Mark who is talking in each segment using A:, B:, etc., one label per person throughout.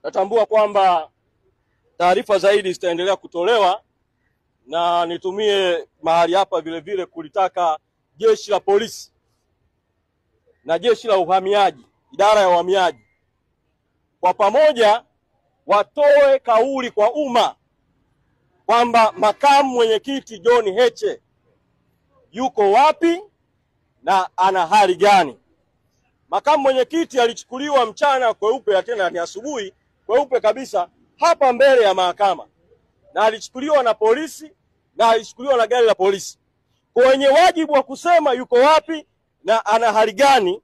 A: Natambua kwamba taarifa zaidi zitaendelea kutolewa, na nitumie mahali hapa vile vile kulitaka jeshi la polisi na jeshi la uhamiaji, idara ya uhamiaji, kwa pamoja watoe kauli kwa umma kwamba makamu mwenyekiti John Heche yuko wapi na ana hali gani. Makamu mwenyekiti alichukuliwa mchana kweupe, tena ni asubuhi kweupe kabisa hapa mbele ya mahakama, na alichukuliwa na polisi na alichukuliwa na gari la polisi. Kwenye wajibu wa kusema yuko wapi na ana hali gani,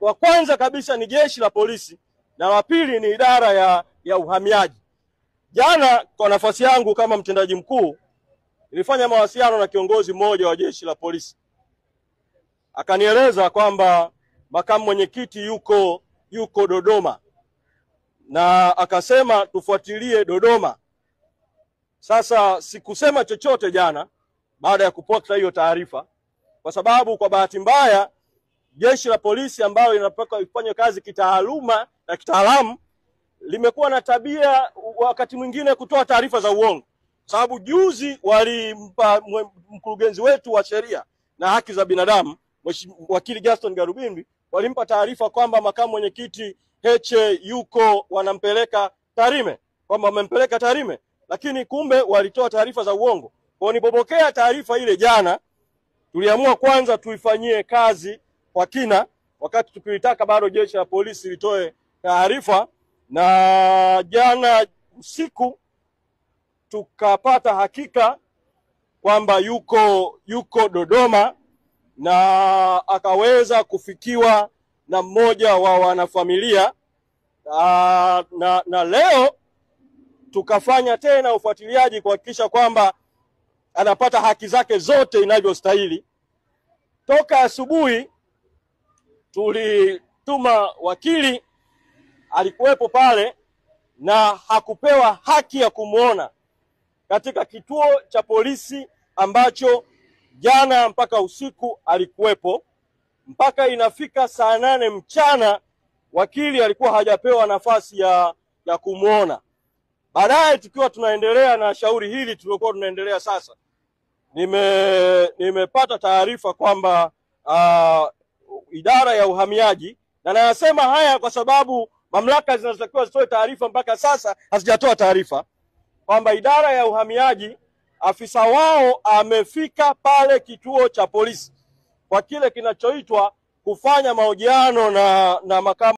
A: wa kwanza kabisa ni jeshi la polisi na wa pili ni idara ya uhamiaji. Jana kwa nafasi yangu kama mtendaji mkuu nilifanya mawasiliano na kiongozi mmoja wa jeshi la polisi. Akanieleza kwamba makamu mwenyekiti yuko Dodoma, na akasema tufuatilie Dodoma. Sasa sikusema chochote jana baada ya kupata hiyo taarifa, kwa sababu kwa bahati mbaya jeshi la polisi ambalo linapaswa kufanya kazi kitaaluma na kitaalamu limekuwa na tabia wakati mwingine kutoa taarifa za uongo. Sababu juzi walimpa mkurugenzi wetu wa sheria na haki za binadamu wakili Gaston Garubimbi, walimpa taarifa kwamba makamu mwenyekiti Heche wanampeleka Tarime, kwamba wamempeleka Tarime, lakini kumbe walitoa taarifa za uongo. Kwa nilipopokea taarifa ile jana, tuliamua kwanza tuifanyie kazi kwa kina, wakati tukilitaka bado jeshi la polisi litoe taarifa, na jana usiku tukapata hakika kwamba yuko Dodoma, na akaweza kufikiwa na mmoja wa wanafamilia, na leo tukafanya tena ufuatiliaji kuhakikisha kwamba anapata haki zake zote inavyostahili. Toka asubuhi tulituma wakili, alikuwepo pale na hakupewa haki ya kumuona katika kituo cha polisi ambacho jana mpaka usiku alikuwepo. Mpaka inafika saa 8 mchana wakili alikuwa hajapewa nafasi ya kumuona. Baadaye tukiwa tunaendelea na shauri hili tulikuwa tunaendelea sasa, nimepata taarifa kwamba idara ya uhamiaji, na nasema haya kwa sababu mamlaka zinazotakiwa zitoe taarifa mpaka sasa hazijatoa taarifa, kwamba idara ya uhamiaji afisa wao amefika pale kituo cha polisi kwa kile kinachoitwa kufanya mahojiano na makamu